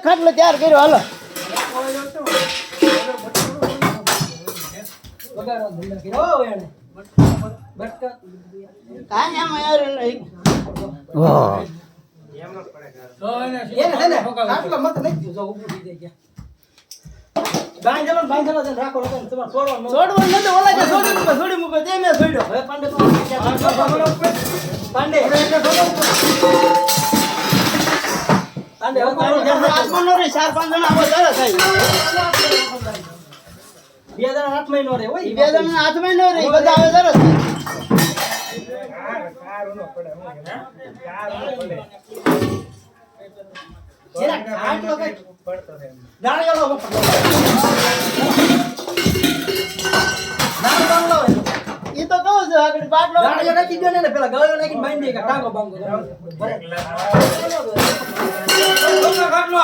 ખાટલો તૈયાર કર્યો હાલો કાંઈ આમ યાર નહીં છોડી મૂકો તે મેં છોડ્યો હવે પાંડે પાંડે રે 4-5 જણા આવો ચાલે થાય 2 જણા હાથમાં નો રે હોય 2 જણા હાથમાં નો રે બધા આવે સરસ જેના ખાટલો કઈ પડતો છે દાણિયાલો દાણિયાલો ઈ તો કહું છું આગળ બાટલો દાણિયા નાખી દો ને પેલા ગળો નાખીને બાંધી કે ટાંગો બાંગો ખાટલો